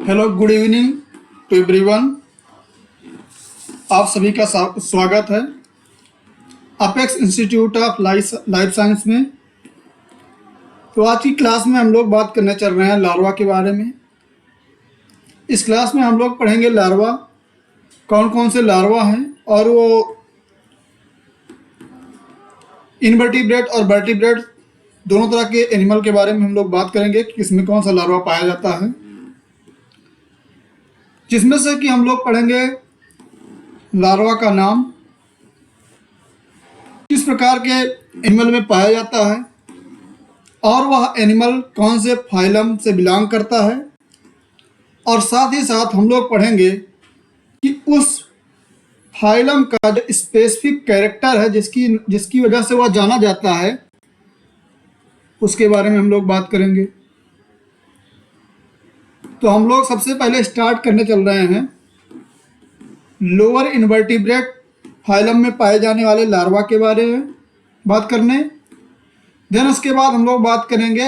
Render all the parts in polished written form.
Hello, good evening to everyone. आप सभी का स्वागत है apex institute of life science में। तो आज की क्लास में हम लोग बात करने चल रहे हैं लार्वा के बारे में। इस क्लास में हम लोग पढ़ेंगे लार्वा, कौन कौन से लार्वा हैं, और वो इनवर्टिब्रेट और वर्टिब्रेट दोनों तरह के एनिमल के बारे में हम लोग बात करेंगे कि इसमें कौन सा लार्वा पाया जाता है। जिसमें से कि हम लोग पढ़ेंगे लार्वा का नाम, किस प्रकार के एनिमल में पाया जाता है, और वह एनिमल कौन से फाइलम से बिलोंग करता है, और साथ ही साथ हम लोग पढ़ेंगे कि उस फाइलम का जो स्पेसिफिक कैरेक्टर है जिसकी वजह से वह जाना जाता है, उसके बारे में हम लोग बात करेंगे। तो हम लोग सबसे पहले स्टार्ट करने चल रहे हैं लोअर इनवर्टिब्रेट फाइलम में पाए जाने वाले लार्वा के बारे में बात करने। देन उसके बाद हम लोग बात करेंगे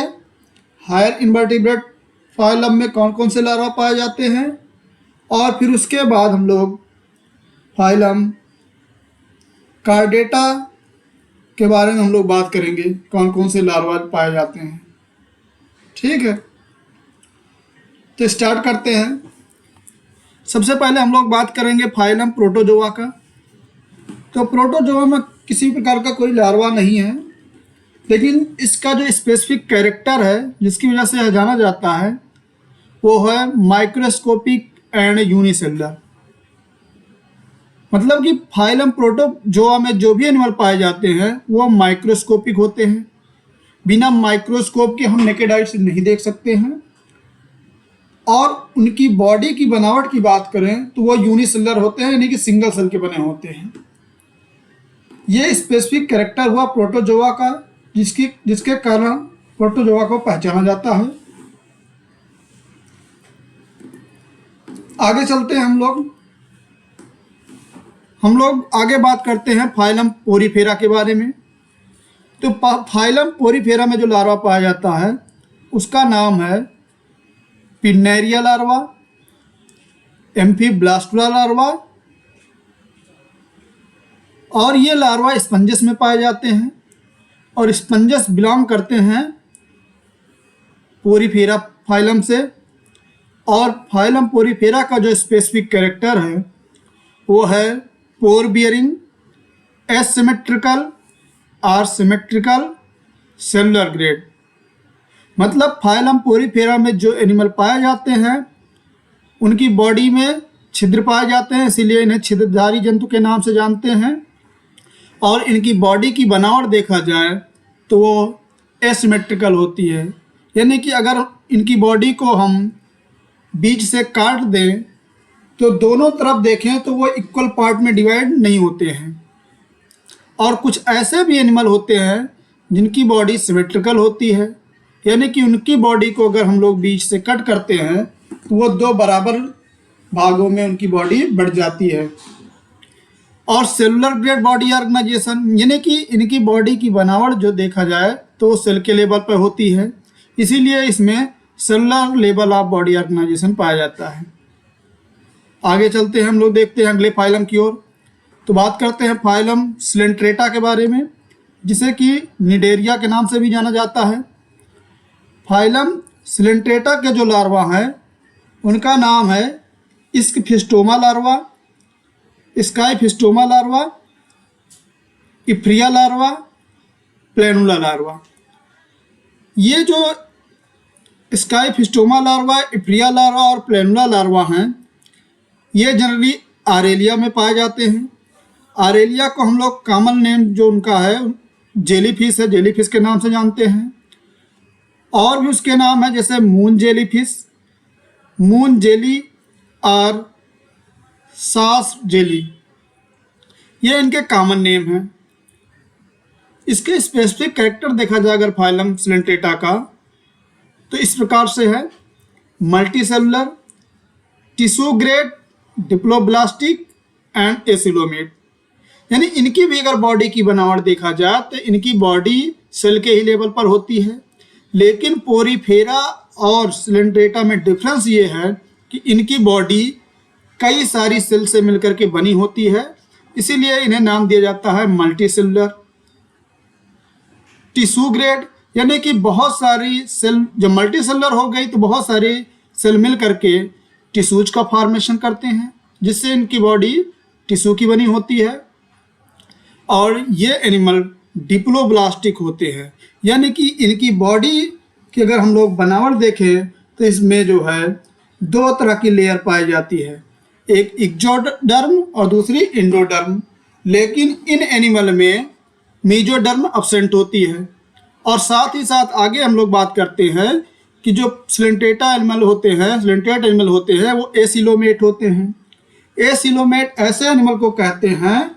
हायर इनवर्टिब्रेट फाइलम में कौन कौन से लार्वा पाए जाते हैं, और फिर उसके बाद हम लोग फाइलम कार्डेटा के बारे में हम लोग बात करेंगे, कौन कौन से लार्वा पाए जाते हैं। ठीक है, तो स्टार्ट करते हैं। सबसे पहले हम लोग बात करेंगे फाइलम प्रोटोजोआ का। तो प्रोटोजोआ में किसी प्रकार का कोई लार्वा नहीं है, लेकिन इसका जो स्पेसिफिक कैरेक्टर है जिसकी वजह से यह जाना जाता है वो है माइक्रोस्कोपिक एंड यूनिसेलुलर। मतलब कि फाइलम प्रोटोजोआ में जो भी एनिमल पाए जाते हैं वो माइक्रोस्कोपिक होते हैं। बिना माइक्रोस्कोप के हम नेकेड आई से नहीं देख सकते हैं। और उनकी बॉडी की बनावट की बात करें तो वो यूनिसेलुलर होते हैं, यानी कि सिंगल सेल के बने होते हैं। ये स्पेसिफिक कैरेक्टर हुआ प्रोटोजोआ का, जिसके कारण प्रोटोजोआ को पहचाना जाता है। आगे चलते हैं हम लोग आगे बात करते हैं फाइलम पोरीफेरा के बारे में। तो फाइलम पोरीफेरा में जो लार्वा पाया जाता है उसका नाम है पिन्नेरिया लार्वा, एम्फीब्लास्टुला लार्वा, और ये लार्वा स्पंजस में पाए जाते हैं, और स्पंजस बिलोंग करते हैं पोरीफेरा फाइलम से। और फाइलम पोरीफेरा का जो स्पेसिफिक कैरेक्टर है वो है पोर बियरिंग, एसिमेट्रिकल और सिमेट्रिकल सेलुलर ग्रेड। मतलब फाइलम पोरीफेरा में जो एनिमल पाए जाते हैं उनकी बॉडी में छिद्र पाए जाते हैं, इसीलिए इन्हें छिद्रधारी जंतु के नाम से जानते हैं। और इनकी बॉडी की बनावट देखा जाए तो वो एसिमेट्रिकल होती है, यानी कि अगर इनकी बॉडी को हम बीच से काट दें तो दोनों तरफ देखें तो वो इक्वल पार्ट में डिवाइड नहीं होते हैं। और कुछ ऐसे भी एनिमल होते हैं जिनकी बॉडी सिमेट्रिकल होती है, यानी कि उनकी बॉडी को अगर हम लोग बीच से कट करते हैं तो वो दो बराबर भागों में उनकी बॉडी बढ़ जाती है। और सेलुलर ग्रेड बॉडी ऑर्गेनाइजेशन, यानी कि इनकी बॉडी की बनावट जो देखा जाए तो वो सेल के लेवल पर होती है, इसीलिए इसमें cellular level of body organisation पाया जाता है। आगे चलते हैं, हम लोग देखते हैं अगले फाइलम की ओर। तो बात करते हैं फाइलम सिलेंट्रेटा के बारे में, जिसे कि निडेरिया के नाम से भी जाना जाता है। फाइलम सिलेंट्रेटा के जो लार्वा हैं उनका नाम है scyphistoma larva, scyphistoma larva, ephyra larva, planula larva. ये जो स्काईफिस्टोमा लार्वा, इफ्रिया लार्वा और प्लेनुला लार्वा हैं ये जनरली आरेलिया में पाए जाते हैं। आरेलिया को हम लोग कॉमन नेम जो उनका है जेलीफिश है, जेलीफिश के नाम से जानते हैं। और भी उसके नाम है जैसे मून जेलीफिश, मून जेली और सास जेली, ये इनके कॉमन नेम हैं। इसके स्पेसिफिक कैरेक्टर देखा जाए अगर फाइलम सिलेंट्रेटा का तो इस प्रकार से है: multi cellular, tissue grade, diploblastic and acoelomate. यानी इनकी भी अगर बॉडी की बनावट देखा जाए तो इनकी बॉडी सेल के ही लेवल पर होती है, लेकिन पोरीफेरा और सिलेंट्रेटा में डिफरेंस ये है कि इनकी बॉडी कई सारी सेल से मिलकर के बनी होती है, इसीलिए इन्हें नाम दिया जाता है मल्टी सेलुलर। टिश्यू ग्रेड यानी कि बहुत सारी सेल, जब मल्टी सेलुलर हो गई तो बहुत सारे सेल मिल करके टिश्यूज का फॉर्मेशन करते हैं, जिससे इनकी बॉडी टिश्यू की बनी होती है। और ये एनिमल डिप्लोब्लास्टिक होते हैं, यानी कि इनकी बॉडी की अगर हम लोग बनावट देखें तो इसमें जो है दो तरह की लेयर पाई जाती है, एक एक्टोडर्म और दूसरी एंडोडर्म। लेकिन इन एनिमल में मेसोडर्म एब्सेंट होती है। और साथ ही साथ आगे हम लोग बात करते हैं कि जो सिलेंट्रेटा एनिमल होते हैं, सिलेंट्रेट एनिमल होते हैं, वो एसिलोमेट होते हैं। एसिलोमेट ऐसे एनिमल को कहते हैं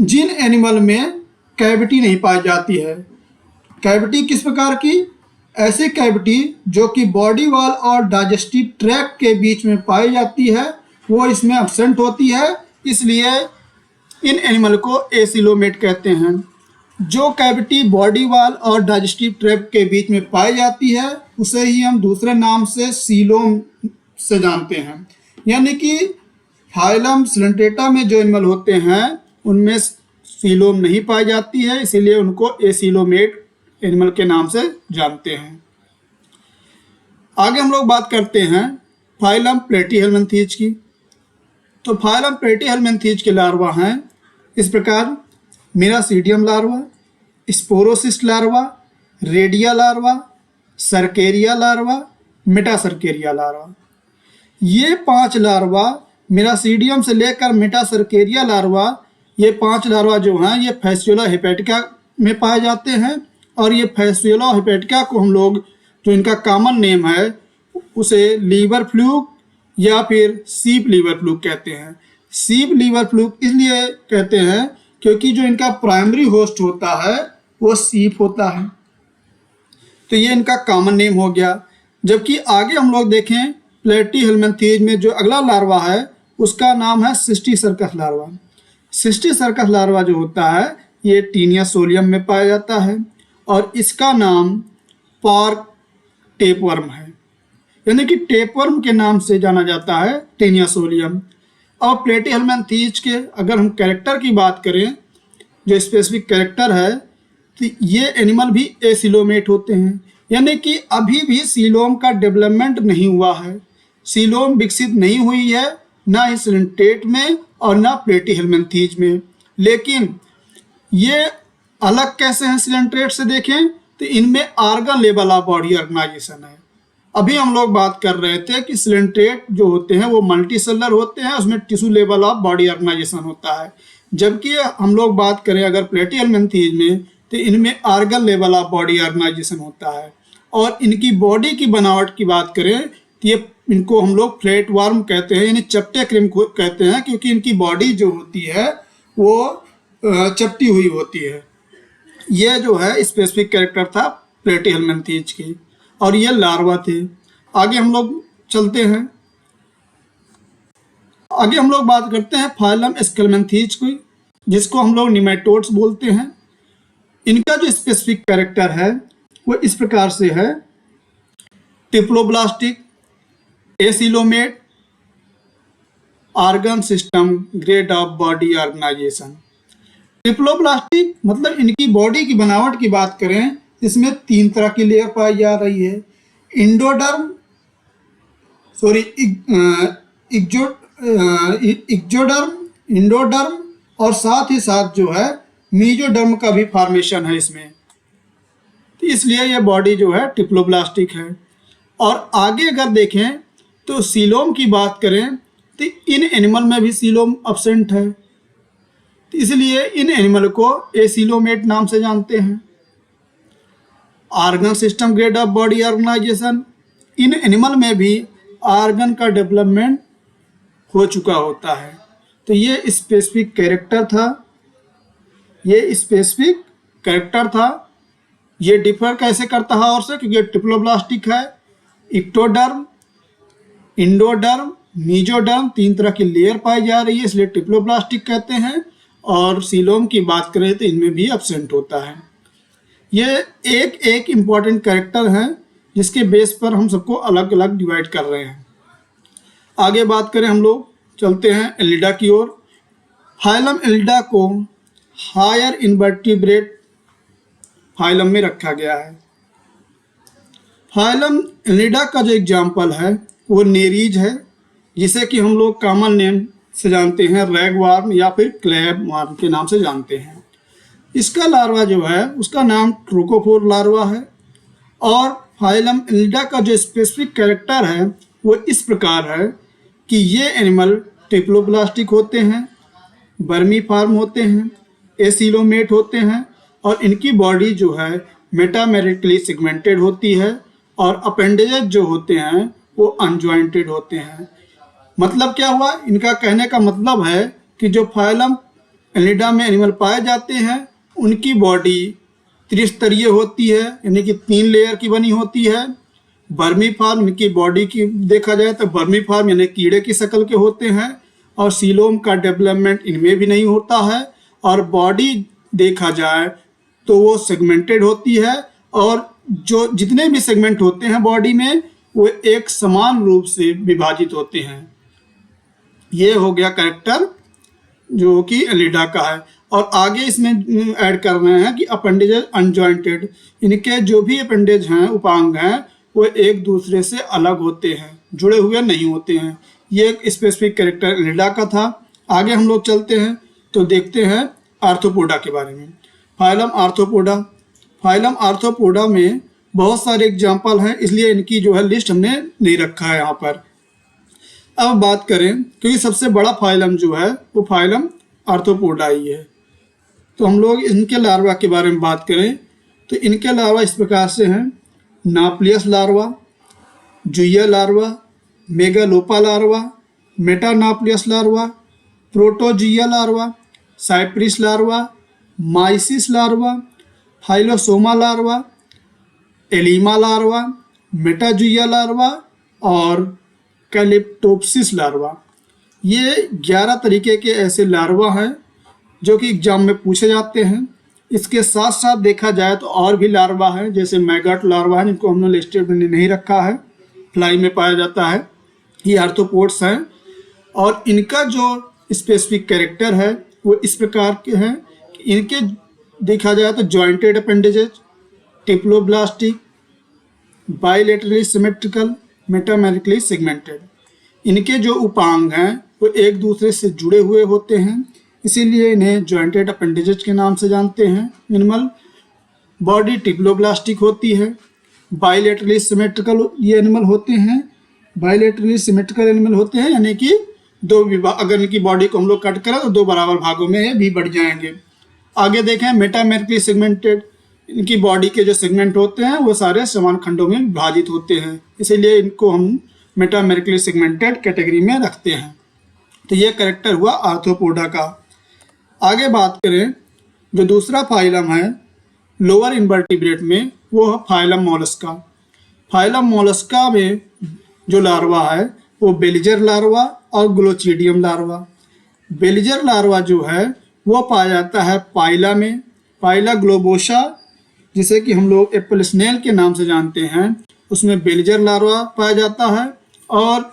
जिन एनिमल में कैविटी नहीं पाई जाती है। कैविटी किस प्रकार की? ऐसी कैविटी जो कि बॉडी वॉल और डाइजेस्टिव ट्रैक्ट के बीच में पाई जाती है, वो इसमें एब्सेंट होती है, इसलिए इन एनिमल को एसिलोमेट कहते हैं। जो कैविटी बॉडी वॉल और डाइजेस्टिव ट्रैक्ट के बीच में पाई जाती है उसे ही हम दूसरे नाम से सीलोम से जानते हैं। यानी कि फाइलम सिलेंट्रेटा में जो एनिमल होते हैं उनमें सीलोम नहीं पाई जाती है, इसीलिए उनको एसिलोमेट एनिमल के नाम से जानते हैं। आगे हम लोग बात करते हैं फाइलम प्लेटीहेल्मिन्थीज की। तो फाइलम प्लेटीहेल्मिन्थीज के लार्वा हैं इस प्रकार: miracidium larva, sporocyst larva, redia larva, cercaria larva, metacercaria larva. ये 5 लार्वा, मिरासीडियम से लेकर मेटासर्केरिया लार्वा, ये 5 लार्वा जो हैं ये फैसियोला हेपेटिका में पाए जाते हैं। और ये फैसियोला हेपेटिका को हम लोग, जो इनका कॉमन नेम है, उसे लीवर फ्लूक या फिर सीप लीवर फ्लूक कहते हैं। सीप लीवर फ्लूक इसलिए कहते हैं क्योंकि जो इनका प्राइमरी होस्ट होता है वो सीप होता है। तो ये इनका कॉमन नेम हो गया। जबकि आगे हम लोग देखें प्लेटीहेल्मिन्थीज में जो अगला लार्वा है उसका नाम है cysticercus larva. Cysticercus larva जो होता है ये टीनिया सोलियम में पाया जाता है और इसका नाम पार्क टेपवर्म है, यानी कि टेपवर्म के नाम से जाना जाता है टीनिया सोलियम। और प्लेटीहेल्मिन्थीज के अगर हम कैरेक्टर की बात करें, जो स्पेसिफिक कैरेक्टर है, तो ये एनिमल भी एसिलोमेट होते हैं, यानी कि अभी भी सीलोम का डेवलपमेंट नहीं हुआ है। सीलोम विकसित नहीं हुई है, ना ही सिलेंट्रेट में और ना प्लेटीहेल्मिन्थीज में। लेकिन ये अलग कैसे हैं सिलेंट्रेट से देखें तो इनमें organ level of body organisation है। अभी हम लोग बात कर रहे थे कि सिलेंट्रेट जो होते हैं वो मल्टी सेलुलर होते हैं, उसमें tissue level of body organisation होता है। जबकि हम लोग बात करें अगर प्लेटीहेल्मिन्थीज में तो इनमें organ level of body organisation होता है। और इनकी बॉडी की बनावट की बात करें तो ये इनको हम लोग फ्लैट वर्म कहते हैं, यानी चपटे क्रिम को कहते हैं, क्योंकि इनकी बॉडी जो होती है वो चपटी हुई होती है। ये जो है स्पेसिफिक कैरेक्टर था प्लेटीहेल्मिन्थीज की, और ये लार्वा थे। आगे हम लोग चलते हैं, आगे हम लोग बात करते हैं फाइलम स्केल्मेंथीज की, जिसको हम लोग निमेटोड्स बोलते हैं। इनका जो स्पेसिफिक कैरेक्टर है वो इस प्रकार से है: triploblastic, acoelomate, organ system, grade of body organisation. Triploblastic मतलब इनकी बॉडी की बनावट की बात करें, इसमें 3 तरह की लेयर पाई जा रही है: एक्टोडर्म, इंडोडर्म और साथ ही साथ जो है मेसोडर्म का भी फॉर्मेशन है इसमें। तो इसलिए ये बॉडी जो है टिप्लोब्लास्टिक है। और आगे अगर देखें तो सीलोम की बात करें तो इन एनिमल में भी सीलोम एब्सेंट है, तो इसलिए इन एनिमल को एसिलोमेट नाम से जानते हैं। Organ system, grade of body organisation, इन एनिमल में भी ऑर्गन का डेवलपमेंट हो चुका होता है। तो ये स्पेसिफिक कैरेक्टर था, ये स्पेसिफिक कैरेक्टर था। ये डिफर कैसे करता है और से, क्योंकि टिप्लोब्लास्टिक है। एक्टोडर्म, इंडोडर्म, मेसोडर्म 3 तरह की लेयर पाई जा रही है, इसलिए टिप्लोब्लास्टिक कहते हैं। और सीलोम की बात करें तो इनमें भी एब्सेंट होता है। ये एक इम्पॉर्टेंट कैरेक्टर हैं जिसके बेस पर हम सबको अलग अलग डिवाइड कर रहे हैं। आगे बात करें हम लोग, चलते हैं एलिडा की ओर। फाइलम एलिडा को हायर इनवर्टिब्रेट फाइलम में रखा गया है। फाइलम एलिडा का जो एग्जाम्पल है वो नेरीज है, जिसे कि हम लोग कॉमन नेम से जानते हैं रैगवार्म या फिर क्लैब वार्म के नाम से जानते हैं। इसका लार्वा जो है उसका नाम ट्रोकोफोर लार्वा है। और फाइलम एलिडा का जो स्पेसिफिक कैरेक्टर है वो इस प्रकार है कि ये एनिमल टिप्लोब्लास्टिक होते हैं, बर्मी फार्म होते हैं, एसिलोमेट होते हैं और इनकी बॉडी जो है मेटामेरिकली सेगमेंटेड होती है और अपेंडेजेस जो होते हैं वो अनजॉइंटेड होते हैं। मतलब क्या हुआ, इनका कहने का मतलब है कि जो फाइलम एलिडा में एनिमल पाए जाते हैं उनकी बॉडी त्रिस्तरीय होती है, यानी कि 3 लेयर की बनी होती है। बर्मी फार्म इनकी बॉडी की देखा जाए तो बर्मी फार्म यानी कीड़े की शक्ल के होते हैं और सीलोम का डेवलपमेंट इनमें भी नहीं होता है। और बॉडी देखा जाए तो वो सेगमेंटेड होती है और जो जितने भी सेगमेंट होते हैं बॉडी में वो एक समान रूप से विभाजित होते हैं। ये हो गया कैरेक्टर जो कि एलिडा का है। और आगे इसमें ऐड कर रहे हैं कि अपेंडेजेस अनजॉइंटेड, इनके जो भी अपेंडेज हैं उपांग हैं वो एक दूसरे से अलग होते हैं, जुड़े हुए नहीं होते हैं। ये एक स्पेसिफिक कैरेक्टर एलिडा का था। आगे हम लोग चलते हैं तो देखते हैं आर्थ्रोपोडा के बारे में। फाइलम आर्थ्रोपोडा, फाइलम आर्थ्रोपोडा में बहुत सारे एग्जाम्पल हैं, इसलिए इनकी जो है लिस्ट हमने नहीं रखा है यहाँ पर। अब बात करें, क्योंकि सबसे बड़ा फाइलम जो है वो फाइलम आर्थ्रोपोडा ही है, तो हम लोग इनके लार्वा के बारे में बात करें तो इनके लार्वा इस प्रकार से हैं: nauplius larva, zoea larva, megalopa larva, metanauplius larva, protozoea larva, cypris larva, mysis larva, phyllosoma larva, alima larva, metazoea larva और कैलिप्टोप्सिस लार्वा। ये 11 तरीके के ऐसे लार्वा हैं जो कि एग्जाम में पूछे जाते हैं। इसके साथ साथ देखा जाए तो और भी लार्वा हैं, जैसे मैगट लार्वा है जिनको हमने लिस्टेड में नहीं रखा है, फ्लाई में पाया जाता है। ये आर्थ्रोपोड्स हैं और इनका जो स्पेसिफिक कैरेक्टर है वो इस प्रकार के हैं। इनके देखा जाए तो jointed appendages, triploblastic, bilaterally symmetrical, metamerically segmented. इनके जो उपांग हैं वो एक दूसरे से जुड़े हुए होते हैं, इसीलिए इन्हें जॉइंटेड अपेंडेजेस के नाम से जानते हैं। एनिमल बॉडी टिप्लोब्लास्टिक होती है, बाइलेटरली सिमेट्रिकल ये एनिमल होते हैं। बाइलेटरली सिमेट्रिकल एनिमल होते हैं यानी कि दो विभाग, अगर इनकी बॉडी को हम लोग कट करें तो 2 बराबर भागों में ये भी बढ़ जाएंगे। आगे देखें मेटामेरिकली सेगमेंटेड, इनकी बॉडी के जो सेगमेंट होते हैं वो सारे समान खंडों में विभाजित होते हैं, इसीलिए इनको हम मेटामेरिकली सेगमेंटेड कैटेगरी में रखते हैं। तो ये कैरेक्टर हुआ आर्थ्रोपोडा का। आगे बात करें, जो दूसरा फाइलम है लोअर इनवर्टिब्रेट में वो है फाइलम मोलस्का। फाइलम मोलस्का में जो लार्वा है वो बेलिजर लार्वा और ग्लोचिडियम लार्वा। बेलिजर लार्वा जो है वो पाया जाता है पाइला में, पाइला ग्लोबोसा जिसे कि हम लोग एप्पल स्नेल के नाम से जानते हैं, उसमें बेलिजर लार्वा पाया जाता है। और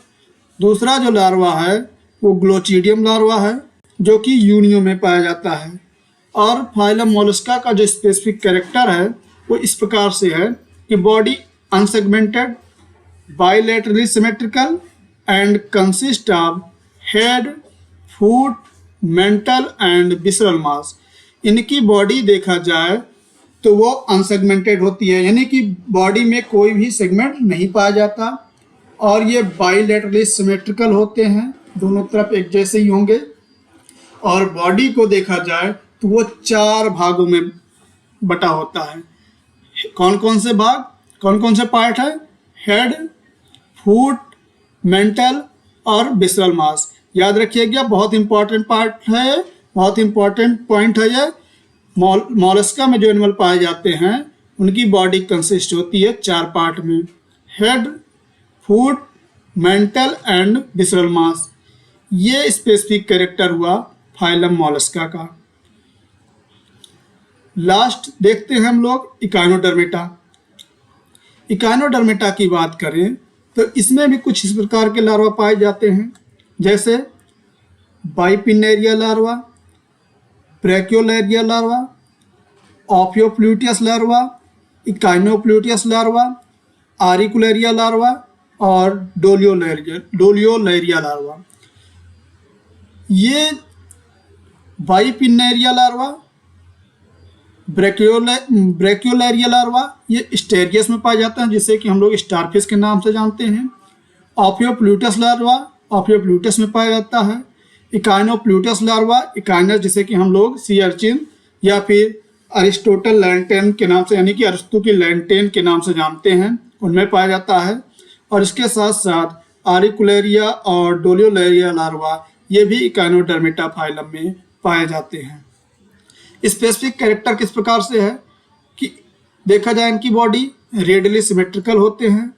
दूसरा जो लार्वा है वो ग्लोचिडियम लार्वा है जो कि यूनियो में पाया जाता है। और फाइलम मोलस्का का जो स्पेसिफिक कैरेक्टर है वो इस प्रकार से है कि body unsegmented, bilaterally symmetrical and consist of head, foot, mantle and visceral mass. इनकी बॉडी देखा जाए तो वो अनसेगमेंटेड होती है, यानी कि बॉडी में कोई भी सेगमेंट नहीं पाया जाता और ये बाइलेटरली सिमेट्रिकल होते हैं, दोनों तरफ एक जैसे ही होंगे। और बॉडी को देखा जाए तो वो 4 भागों में बटा होता है। कौन कौन से भाग, कौन कौन से पार्ट है? हेड, फुट, मेंटल और विसरल मास। याद रखिएगा, बहुत इंपॉर्टेंट पार्ट है, बहुत इंपॉर्टेंट पॉइंट है ये। मोलस्का में जो एनिमल पाए जाते हैं उनकी बॉडी कंसिस्ट होती है 4 पार्ट में: head, foot, mantle and visceral mass. ये स्पेसिफिक कैरेक्टर हुआ फाइलम मोलस्का का। लास्ट देखते हैं हम लोग इकाइनोडर्मेटा। इकाइनोडर्मेटा की बात करें तो इसमें भी कुछ इस प्रकार के लार्वा पाए जाते हैं, जैसे bipinnaria larva, brachiolaria larva, ophiopluteus larva, echinopluteus larva, auricularia larva और डोलियोलैरिया लार्वा। ये बाइपिनेरिया लार्वा, ब्रैकियोलैरिया लार्वा ये स्टेरियस में पाया जाता है, जिसे कि हम लोग स्टारफिश के नाम से जानते हैं। ऑफियोप्लूटस लार्वा ऑफियोप्लूटस में पाया जाता है। इकाइनोप्लूटस लार्वा इकाइनस, जिसे कि हम लोग सी अर्चिन या फिर अरिस्टोटल लैंटेन के नाम से, यानी कि अरिस्टो की लैंटेन के नाम से जानते हैं, उनमें पाया जाता है। और इसके साथ साथ आरिकुलेरिया और डोलियोलैरिया लार्वा ये भी इकाइनोडर्मेटा फाइलम में पाए जाते हैं। स्पेसिफिक कैरेक्टर किस प्रकार से है कि देखा जाए, इनकी बॉडी रेडियली सिमेट्रिकल होते हैं,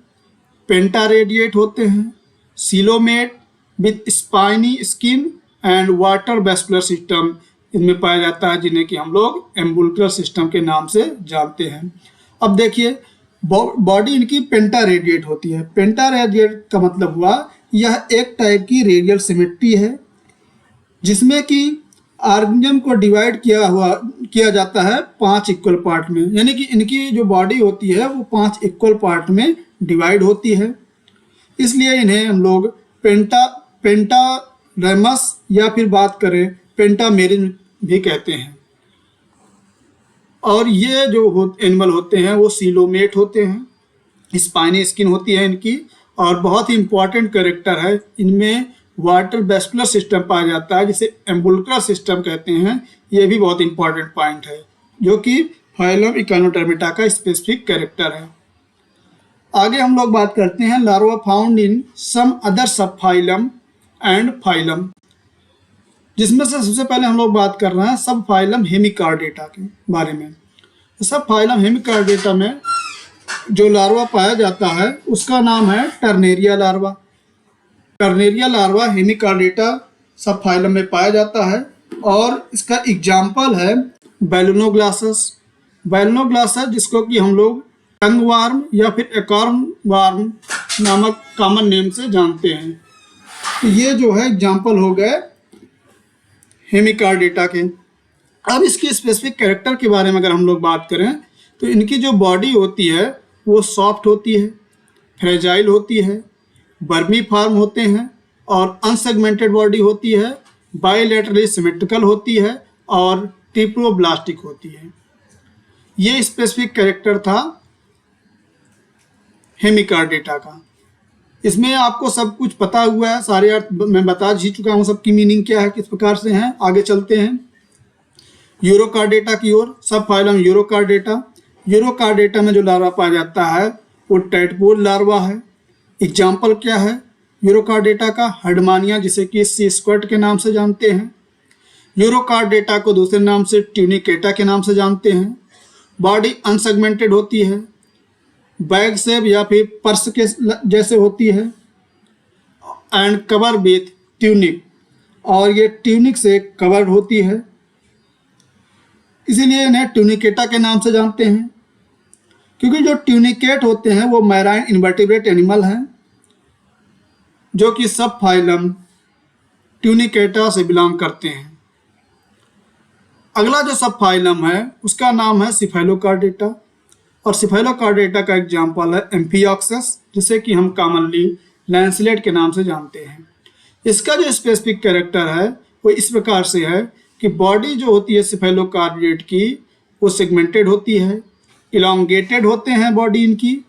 पेंटा रेडिएट होते हैं, coelomate with spiny skin and water vascular system इनमें पाया जाता है, जिन्हें कि हम लोग एम्बुलक्रल सिस्टम के नाम से जानते हैं। अब देखिए, बॉडी इनकी पेंटा रेडिएट होती है। पेंटा रेडिएट का मतलब हुआ यह एक टाइप की रेडियल सिमेट्री है, जिसमें कि ऑर्गेनिज्म को डिवाइड किया जाता है 5 इक्वल पार्ट में, यानी कि इनकी जो बॉडी होती है वो 5 इक्वल पार्ट में डिवाइड होती है। इसलिए इन्हें हम लोग पेंटारेमस या फिर बात करें पेंटामेरिन भी कहते हैं। और ये जो एनिमल होते हैं वो सीलोमेट होते हैं, स्पाइनी स्किन होती है इनकी, और बहुत ही इंपॉर्टेंट कैरेक्टर है, इनमें वाटर वेस्कुलर सिस्टम पाया जाता है, जिसे एम्बुलक्रल सिस्टम कहते हैं। ये भी बहुत इंपॉर्टेंट पॉइंट है, जो कि फाइलम इकाइनोडर्मेटा का स्पेसिफिक कैरेक्टर है। आगे हम लोग बात करते हैं larva found in some other sub phylum and phylum, जिसमें से सबसे पहले हम लोग बात कर रहे हैं सब फाइलम हेमिकार्डेटा के बारे में। सब फाइलम हेमिकार्डेटा में जो लार्वा पाया जाता है उसका नाम है टर्नेरिया लार्वा। टर्नेरिया लार्वा हेमिकार्डेटा सब फाइलम में पाया जाता है, और इसका एग्जाम्पल है बैलूनोग्लासस। बैलूनोग्लासस, जिसको कि हम लोग टंग वार्म या फिर एकॉर्न वार्म नामक कॉमन नेम से जानते हैं। तो ये जो है एग्जाम्पल हो गए हेमिकार्डेटा के। अब इसकी स्पेसिफिक कैरेक्टर के बारे में अगर हम लोग बात करें तो इनकी जो बॉडी होती है वो सॉफ्ट होती है, फ्रेजाइल होती है, बर्मी फार्म होते हैं और अनसेगमेंटेड बॉडी होती है, बाइलेटरली सिमेट्रिकल होती है और ट्रिप्लोब्लास्टिक होती है। ये स्पेसिफिक कैरेक्टर था हेमिकार्डेटा का। इसमें आपको सब कुछ पता हुआ है, सारे अर्थ मैं बता ही चुका हूँ, सबकी मीनिंग क्या है, किस प्रकार से हैं। आगे चलते हैं यूरोकार्डेटा की ओर। सब फाइलम यूरोकार्डेटा। यूरोकार्डेटा में जो लार्वा पाया जाता है वो टैडपोल लार्वा है। एग्जाम्पल क्या है यूरोकार्डेटा का? हर्डमानिया, जिसे कि सी स्क्वाट के नाम से जानते हैं। यूरोकार्डेटा को दूसरे नाम से ट्यूनिकेटा के नाम से जानते हैं। बॉडी अनसेगमेंटेड होती है, बैग शेप या फिर पर्स के जैसे होती है, एंड कवर विथ ट्यूनिक, और ये ट्यूनिक से कवर्ड होती है, इसीलिए इन्हें ट्यूनिकेटा के नाम से जानते हैं। क्योंकि जो ट्यूनिकेट होते हैं वो मैराइन इन्वर्टिब्रेट एनिमल हैं, जो कि सब फाइलम ट्यूनिकेटा से बिलोंग करते हैं। अगला जो सब फाइलम है उसका नाम है सिफेलोकार्डेटा, और सिफेलोकार्डेटा का एग्जाम्पल है एम्फिऑक्सस, जिसे कि हम कॉमनली लैंसलेट के नाम से जानते हैं। इसका जो स्पेसिफिक कैरेक्टर है वो इस प्रकार से है कि बॉडी जो होती है सिफेलोकार्डेट की वो सेगमेंटेड होती है, इलोंगेटेड होते हैं बॉडी इनकी,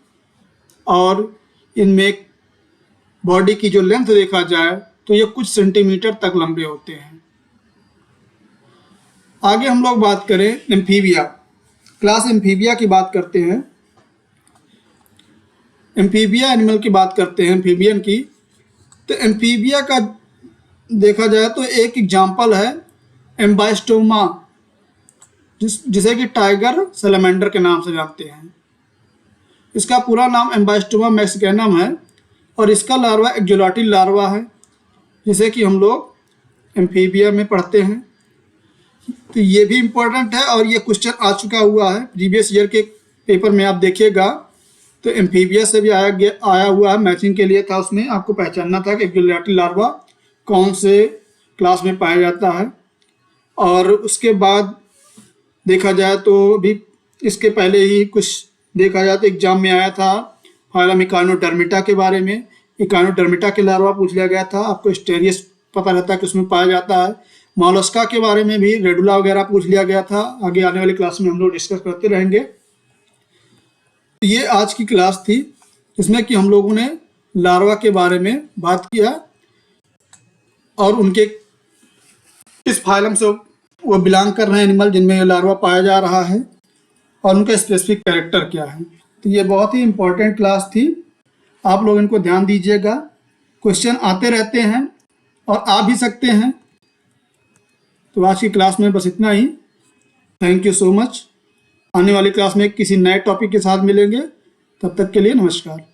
और इनमें बॉडी की जो लेंथ देखा जाए तो ये कुछ सेंटीमीटर तक लंबे होते हैं। आगे हम लोग बात करें एम्फीबिया, क्लास एम्फीबिया की बात करते हैं। एम्फीबिया एनिमल की बात करते हैं, एम्फीबियन की। तो एम्फीबिया का देखा जाए तो एक एग्जाम्पल है एम्बाइस्टोमा, जिसे कि टाइगर सैलमेंडर के नाम से जानते हैं। इसका पूरा नाम एम्बाइस्टोमा मैक्सिकैनम है, और इसका लार्वा एक्जोलाटिल लार्वा है, जिसे कि हम लोग एम्फीबिया में पढ़ते हैं। तो ये भी इम्पोर्टेंट है, और ये क्वेश्चन आ चुका हुआ है प्रीवियस ईयर के पेपर में। आप देखिएगा तो एम्फीबियस से भी आया हुआ है, मैचिंग के लिए था, उसमें आपको पहचानना था कि गिलहटी लार्वा कौन से क्लास में पाया जाता है। और उसके बाद देखा जाए तो भी इसके पहले ही कुछ देखा जाए तो एग्जाम में आया था फाइलम इकानोडर्मिटा के बारे में। इकानोडर्मिटा के लार्वा पूछ लिया गया था, आपको स्टेरियस पता रहता है कि उसमें पाया जाता है। मॉलस्का के बारे में भी रेडुला वगैरह पूछ लिया गया था, आगे आने वाली क्लास में हम लोग डिस्कस करते रहेंगे। ये आज की क्लास थी, इसमें कि हम लोगों ने लार्वा के बारे में बात किया और उनके किस फाइलम से वो बिलोंग कर रहे हैं एनिमल जिनमें ये लार्वा पाया जा रहा है, और उनका स्पेसिफिक कैरेक्टर क्या है। तो ये बहुत ही इम्पोर्टेंट क्लास थी, आप लोग इनको ध्यान दीजिएगा। क्वेश्चन आते रहते हैं और आ भी सकते हैं। तो आज की क्लास में बस इतना ही। Thank you so much. आने वाली क्लास में किसी नए टॉपिक के साथ मिलेंगे, तब तक के लिए नमस्कार।